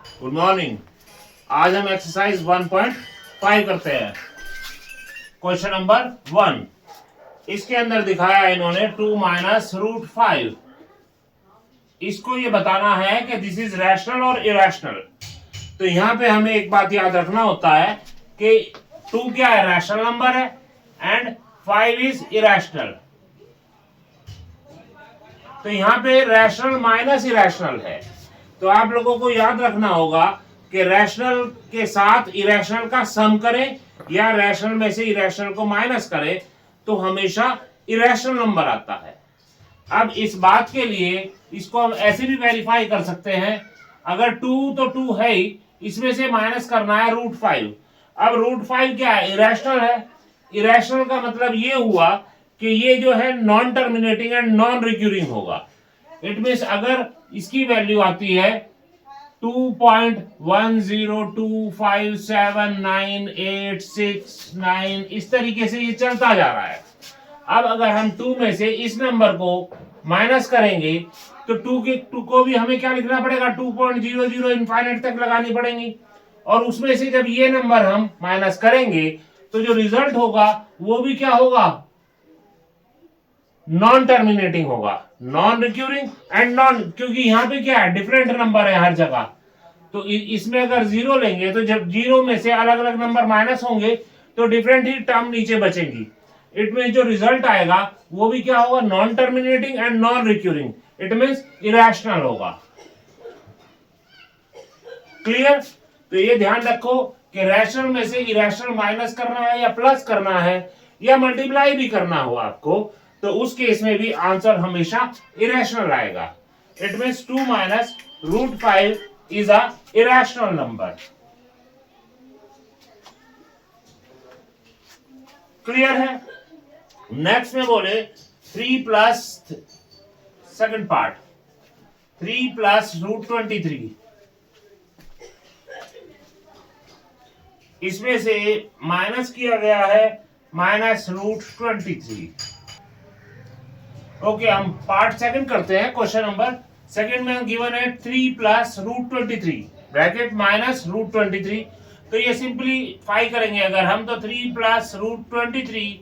Good morning. आज हम exercise 1.5 करते हैं। क्वेश्चन नंबर 1, इसके अंदर दिखाया इन्होंने 2 माइनस रूट 5। इसको ये बताना है कि दिस इज रैशनल और इरेशनल। तो यहां पे हमें एक बात याद रखना होता है कि 2 क्या है, रैशनल नंबर है एंड 5 इज इरेशनल। तो यहां पे रैशनल माइनस इरेशनल है। तो आप लोगों को याद रखना होगा कि रैशनल के साथ इरेशनल का सम करें या रैशनल में से इरेशनल को माइनस करें तो हमेशा इरेशनल नंबर आता है। अब इस बात के लिए इसको हम ऐसे भी वेरीफाई कर सकते हैं, अगर 2 तो 2 है ही, इसमें से माइनस करना है रूट 5। अब रूट 5 क्या है, इरेशनल है। इरेशनल का मतलब ये हुआ कि ये जो है non terminating and non recurring होगा। इट मीन्स अगर इसकी वैल्यू आती है 2.102579869, इस तरीके से ये चलता जा रहा है। अब अगर हम 2 में से इस नंबर को माइनस करेंगे तो 2 को भी हमें क्या लिखना पड़ेगा, 2.00 इनफाइनाइट तक लगानी पड़ेगी। और उसमें से जब ये नंबर हम माइनस करेंगे तो जो रिजल्ट होगा वो भी क्या होगा, नॉन टर्मिनेटिंग होगा, नॉन रिक्यूरिंग एंड नॉन, क्योंकि यहां पे क्या है, डिफरेंट नंबर है हर जगह। तो इसमें अगर 0 लेंगे तो जब 0 में से अलग अलग नंबर माइनस होंगे तो डिफरेंट ही टर्म नीचे बचेंगी। इट मीन जो रिजल्ट आएगा वो भी क्या होगा, non terminating and non recurring. It means irrational होगा। क्लियर? तो ये ध्यान रखो कि रैशनल में से इरेशनल माइनस करना है या प्लस करना है या मल्टीप्लाई भी करना हो आपको, तो उस केस में भी आंसर हमेशा इरेशनल आएगा। It means 2 minus root 5 is a irrational number. Clear है? नेक्स्ट में बोले 3 plus second part 3 plus root 23। इसमें से माइनस किया गया है माइनस रूट 23। ओके, हम पार्ट सेकंड करते हैं। क्वेश्चन नंबर सेकंड में गिवन है 3 plus root 23 bracket minus root 23। तो ये सिंपलीफाई करेंगे अगर हम, तो 3 प्लस रूट 23,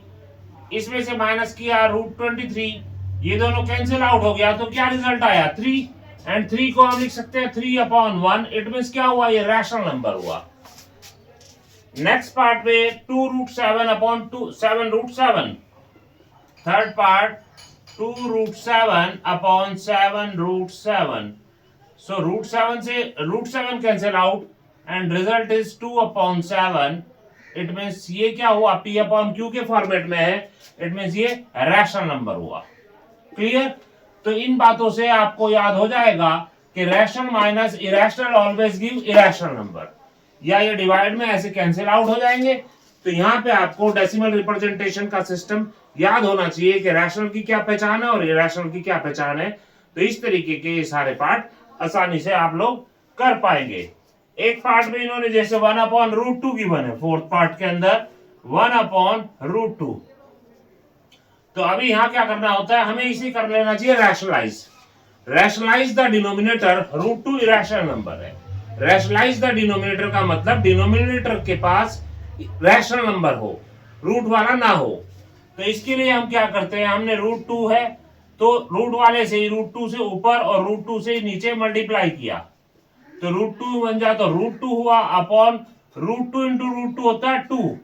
इसमें से माइनस किया रूट 23, ये दोनों कैंसिल आउट हो गया तो क्या रिजल्ट आया, 3। एंड 3 को हम लिख सकते हैं 3/1। इट मीन्स क्या हुआ, ये रैशनल नंबर हुआ। नेक्स्ट पार्ट में 2 root 7 root 7। Third part 2 root 7 root 7। So root 7 से root 7 cancel out and result is 2/7। It means ये क्या हुआ, p/q के फॉर्मेट में है। इट मीन्स ये रैशनल नंबर हुआ। क्लियर? तो इन बातों से आपको याद हो जाएगा कि rational minus irrational always give irrational number, या ये डिवाइड में ऐसे कैंसिल आउट हो जाएंगे। तो यहां पे आपको डेसिमल रिप्रेजेंटेशन का सिस्टम याद होना चाहिए कि रैशनल की क्या पहचान है और इरेशनल की क्या पहचान है। तो इस तरीके के ये सारे पार्ट आसानी से आप लोग कर पाएंगे। एक पार्ट में इन्होंने जैसे 1/√2 गिवन है, फोर्थ पार्ट के अंदर 1/√2। तो अभी यहां क्या करना होता है, हमें इसे कर लेना चाहिए rationalise the denominator. √2 irrational number है। रैशनलाइज द डिनोमिनेटर का मतलब डिनोमिनेटर के पास रैशनल नंबर हो, रूट वाला ना हो। तो इसके लिए हम क्या करते हैं, हमने √2 है तो रूट वाले से ही √2 से ऊपर और √2 से नीचे मल्टीप्लाई किया तो √2 बन जाए तो √2 हुआ अपॉन √2 इंटू √2 होता है 2।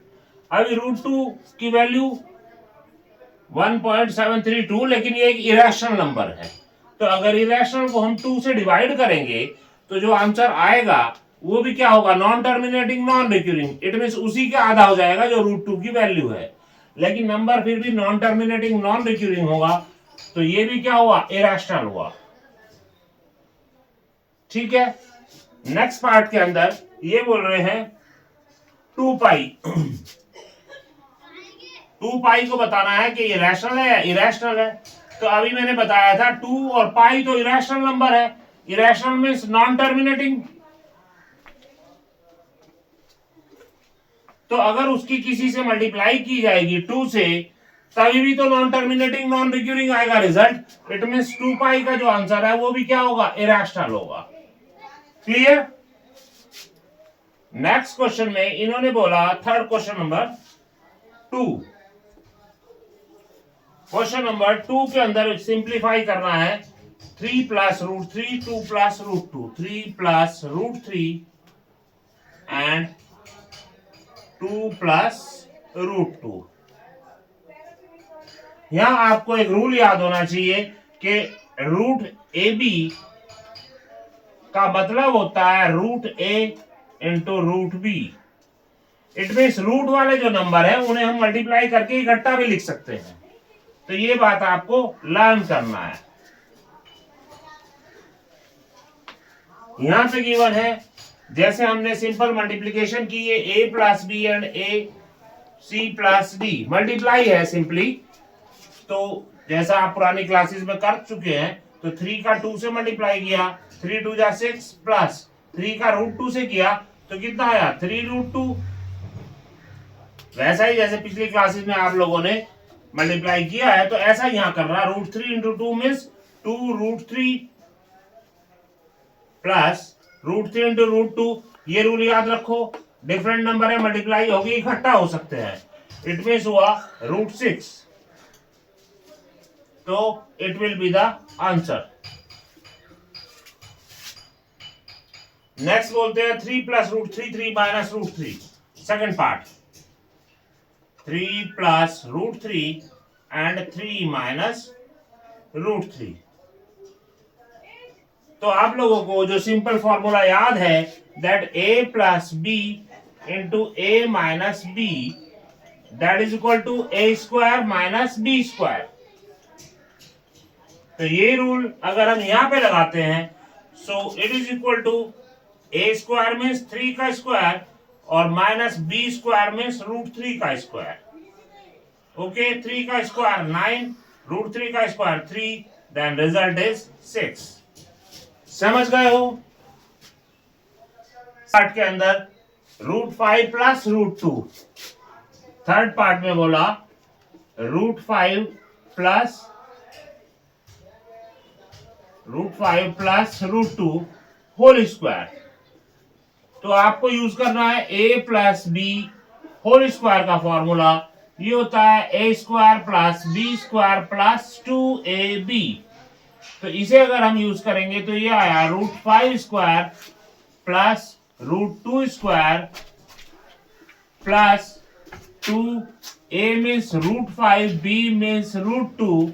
अभी √2 की वैल्यू 1.732, लेकिन ये एक इरेशनल नंबर है। तो अगर इरेशनल को हम 2 से डिवाइड करेंगे तो जो आंसर आएगा वो भी क्या होगा, non terminating non recurring. It means उसी का आधा हो जाएगा जो √2 की वैल्यू है, लेकिन नंबर फिर भी नॉन टर्मिनेटिंग नॉन रिक्यूरिंग होगा। तो ये भी क्या हुआ, इरेशनल हुआ। ठीक है? नेक्स्ट पार्ट के अंदर ये बोल रहे हैं 2 पाई 2 पाई को बताना है कि ये रैशनल है या इरेशनल है। तो अभी मैंने बताया था 2 और पाई तो इरेशनल नंबर है। Irrational means non terminating. तो अगर उसकी किसी से मल्टीप्लाई की जाएगी 2 से, तभी भी तो नॉन टर्मिनेटिंग नॉन रिक्यूरिंग आएगा रिजल्ट। इट मींस 2 पाई का जो आंसर है वो भी क्या होगा, इरेशनल होगा। क्लियर? नेक्स्ट क्वेश्चन में इन्होंने बोला, third question number 2, question number 2 के अंदर सिंप्लीफाई करना है 3 plus root 3, 2 plus root 2, 3 plus root 3 and 2 plus root 2। यहां आपको एक रूल याद होना चाहिए कि रूट ए बी का मतलब होता है root A into root B. It means root वाले जो नंबर है उन्हें हम मल्टीप्लाई करके इकट्ठा भी लिख सकते हैं। तो ये बात आपको लर्न करना है। यहां पे गिवन है, जैसे हमने सिंपल मल्टीप्लीकेशन की है a plus B and A C plus D, multiply है सिंपली। तो जैसा आप पुरानी क्लासेस में कर चुके हैं, तो 3 का 2 से मल्टीप्लाई किया, 3 2 जा 6 प्लस 3 का रूट 2 से किया तो कितना आया 3 रूट 2। वैसा ही जैसे पिछली क्लासेस में आप लोगों ने मल्टीप्लाई किया है, तो ऐसा यहां कर रहा, root 3 into 2 means 2 root 3 plus root 3 into root 2। ये रूल याद रखो, डिफरेंट नंबर है, मल्टीप्लाई होगी इकट्ठा हो सकते हैं। इट मीन्स हुआ रूट 6, तो it will be the answer. Next बोलते हैं 3 plus root 3, 3 minus root 3, second part. 3 plus root 3 and 3 minus root 3। तो आप लोगों को जो सिंपल फॉर्मूला याद है, that a plus B into A minus B that is equal to A square minus B square. तो ये रूल अगर हम यहां पे लगाते हैं, so it is equal to A square means 3 का स्क्वायर और minus B square means root 3 का स्क्वायर। ओके, 3 का स्क्वायर 9, रूट 3 का स्क्वायर 3, देन रिजल्ट इज 6। समझ गए हो? पार्ट के अंदर root 5 plus root 2, third part में बोला root 5 plus root 2 whole square. तो आपको यूज करना है a plus B whole square का फॉर्मूला। ये होता है a square plus B square plus 2ab। तो इसे अगर हम यूज करेंगे तो ये आया root 5 square plus root 2 square plus 2a means root 5, b means root 2।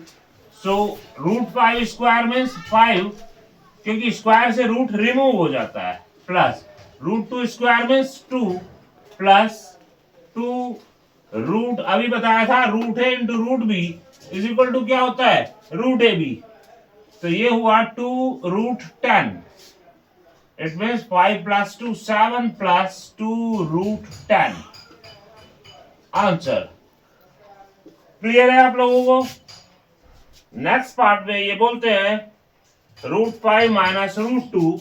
So root 5 square means 5, क्योंकि स्क्वायर से रूट रिमूव हो जाता है, plus root 2 square means 2 plus 2 root, अभी बताया था root A into root B is equal to क्या होता है रूट ए बी। तो ये हुआ 2 root 10। It means 5 plus 2 7 plus 2 root 10 answer. Clear है आप लोगों को? नेक्स्ट पार्ट में ये बोलते हैं root 5 minus root 2,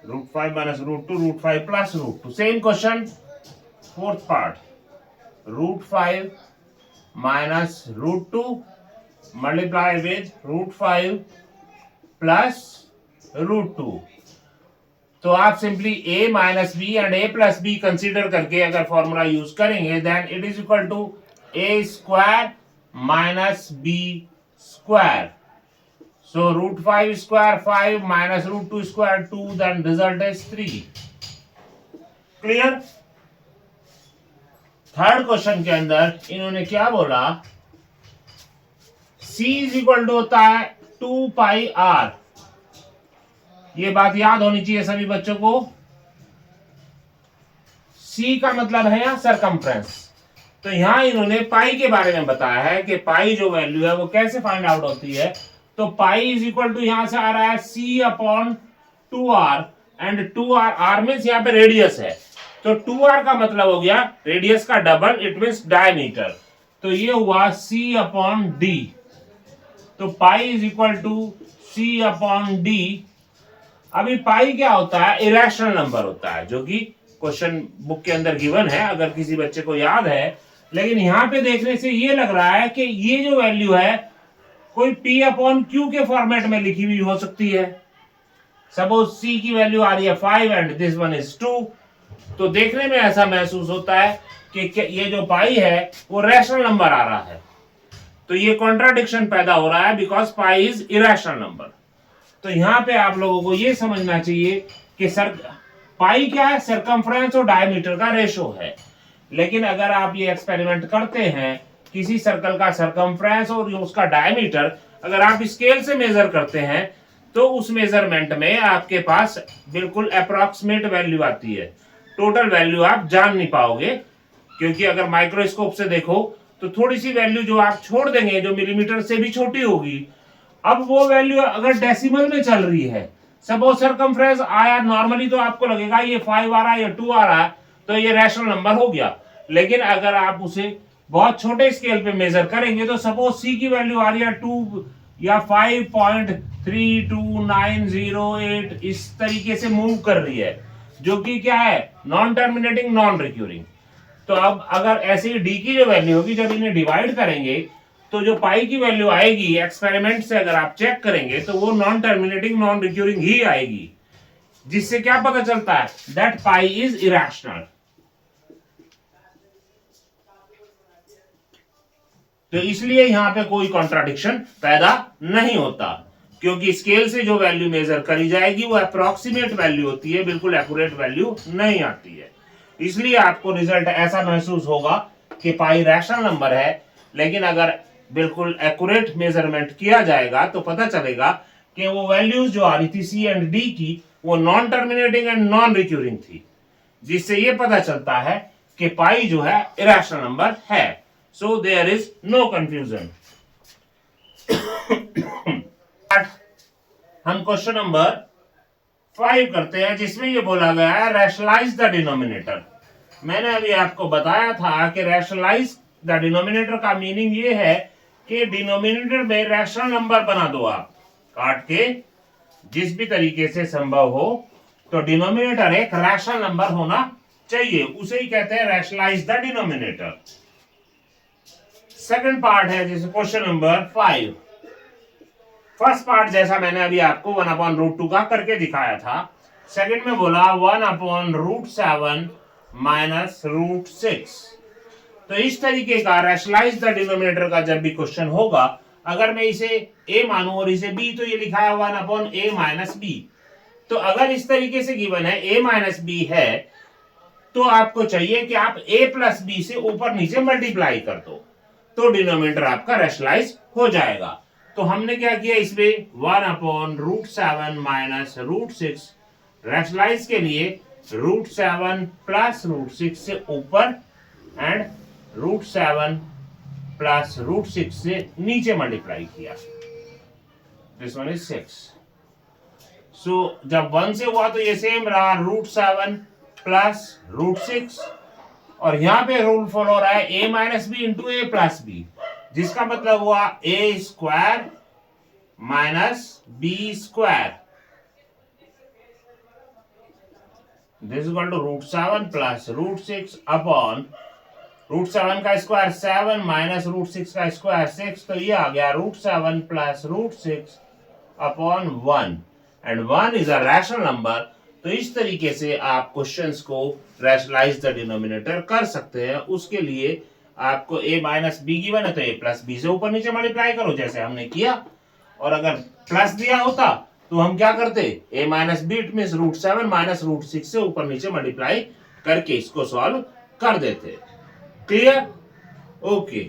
root 5 minus root 2, root 5 plus root 2। Same question, fourth part, root 5 minus root 2 multiply with root 5 plus root 2। तो आप simply a minus B and a plus B consider करके अगर formula use करेंगे, then it is equal to a square minus B square. So root 5 square 5 minus root 2 square 2, then result is 3। Clear? Third question के अंदर इन्होंने क्या बोला, c is equal to होता है 2 पाई r। ये बात याद होनी चाहिए सभी बच्चों को। c का मतलब है यहां सरकमफ्रेंस। तो यहां इन्होंने पाई के बारे में बताया है कि पाई जो वैल्यू है वो कैसे फाइंड आउट होती है। तो पाई इज इक्वल टू यहां से आ रहा है c upon 2r and 2r, r means यहां पे रेडियस है, तो 2r का मतलब हो गया रेडियस का डबल, इट मीन्स डायमीटर। तो ये हुआ c अपॉन d। तो pi is equal to c upon d। अभी पाई क्या होता है, इरेशनल नंबर होता है, जो कि क्वेश्चन बुक के अंदर गिवन है, अगर किसी बच्चे को याद है। लेकिन यहां पे देखने से ये लग रहा है कि ये जो वैल्यू है कोई p अपॉन q के फॉर्मेट में लिखी हुई हो सकती है। सपोज c की वैल्यू आ रही है 5 एंड दिस वन इज 2, तो देखने में ऐसा महसूस होता है कि ये जो पाई है वो रैशनल नंबर आ रहा है, तो ये कॉन्ट्राडिक्शन पैदा हो रहा है because pi is irrational number. तो यहां पे आप लोगों को ये समझना चाहिए कि पाई क्या है, सरकमफ्रेंस और डायमीटर का रेशो है। लेकिन अगर आप ये एक्सपेरिमेंट करते हैं, किसी सर्कल का सरकमफ्रेंस और उसका डायमीटर अगर आप स्केल से मेजर करते हैं, तो उस मेजरमेंट में आपके पास बिल्कुल अप्रॉक्सीमेट वैल्यू आती है, टोटल वैल्यू आप जान नहीं पाओगे, क्योंकि अगर माइक्रोस्कोप से देखो तो थोड़ी सी वैल्यू जो आप छोड़ देंगे, जो मिलीमीटर से भी छोटी होगी। अब वो वैल्यू अगर डेसिमल में चल रही है, सपोज सरकमफ्रेंस आया, नॉर्मली तो आपको लगेगा ये 5 आ रहा है या 2 आ रहा है, तो ये रैशनल नंबर हो गया। लेकिन अगर आप उसे बहुत छोटे स्केल पे मेजर करेंगे, तो सपोज सी की वैल्यू आ रही है 2 या 5.32908, इस तरीके से मूव कर रही है, जो कि क्या है, नॉन टर्मिनेटिंग नॉन रिक्यूरिंग। तो अब अगर ऐसे ही डी की जो वैल्यू होगी, जब इन्हें डिवाइड करेंगे तो जो पाई की वैल्यू आएगी, एक्सपेरिमेंट से अगर आप चेक करेंगे तो वो नॉन टर्मिनेटिंग नॉन रिक्यूरिंग ही आएगी, जिससे क्या पता चलता है, दैट पाई इज इरेशनल। तो इसलिए यहां पे कोई कॉन्ट्राडिक्शन पैदा नहीं होता, क्योंकि स्केल से जो वैल्यू मेजर करी जाएगी वो अप्रोक्सीमेट वैल्यू होती है, बिल्कुल एक्यूरेट वैल्यू नहीं आती है। इसलिए आपको रिजल्ट ऐसा महसूस होगा कि पाई रैशनल नंबर है, लेकिन अगर बिल्कुल एक्यूरेट मेजरमेंट किया जाएगा तो पता चलेगा कि वो वैल्यूज जो आ रही थी सी एंड डी की, वो non terminating and non recurring थी, जिससे ये पता चलता है कि पाई जो है इरेशनल नंबर है। So there is no confusion. हम क्वेश्चन नंबर 5 करते हैं, जिसमें ये बोला गया है रैशनलाइज द डिनोमिनेटर। मैंने अभी आपको बताया था कि रैशनलाइज द डिनोमिनेटर का मीनिंग ये है कि डिनोमिनेटर में रैशनल नंबर बना दो आप, काट के जिस भी तरीके से संभव हो, तो डिनोमिनेटर एक रैशनल नंबर होना चाहिए, उसे ही कहते हैं rationalise the denominator. Second part है जैसे क्वेश्चन नंबर 5। फर्स्ट पार्ट जैसा मैंने अभी आपको 1/√2 का करके दिखाया था, सेकंड में बोला 1/√7 माइनस √6। तो इस तरीके का रैशनलाइज द डिनोमिनेटर का जब भी क्वेश्चन होगा, अगर मैं इसे a मानूं और इसे b, तो ये लिखा है 1/a माइनस b। तो अगर इस तरीके से गिवन है a माइनस b है, तो आपको चाहिए कि आप a प्लस b से ऊपर नीचे मल्टीप्लाई कर दो, तो डिनोमिनेटर आपका रैशनलाइज हो जाएगा। तो हमने क्या किया, इसमें 1/√7 माइनस √6 रैशनलाइज के लिए √7 प्लस √6 से ऊपर एंड √7 प्लस √6 से नीचे मल्टीप्लाई किया, दिस वन इज 6। सो जब 1 से हुआ तो ये सेम रहा, √7 प्लस √6, और यहां पे रूल फॉलो हो रहा है a minus B into A plus B, जिसका मतलब हुआ a square minus b square, this is equal to √7 plus √6 upon √7 का स्क्वायर 7 माइनस √6 का स्क्वायर 6, तो ये आ गया √7 plus √6 upon 1, and 1 is a rational number. तो इस तरीके से आप क्वेश्चंस को रैशनलाइज द डिनोमिनेटर कर सकते हैं। उसके लिए आपको a माइनस बी गिवन है, तो a प्लस बी से ऊपर नीचे मल्टीप्लाई करो जैसे हमने किया, और अगर प्लस दिया होता तो हम क्या करते, a minus B it means √7 minus √6 से ऊपर नीचे मल्टीप्लाई करके इसको सॉल्व कर देते। क्लियर? ओके।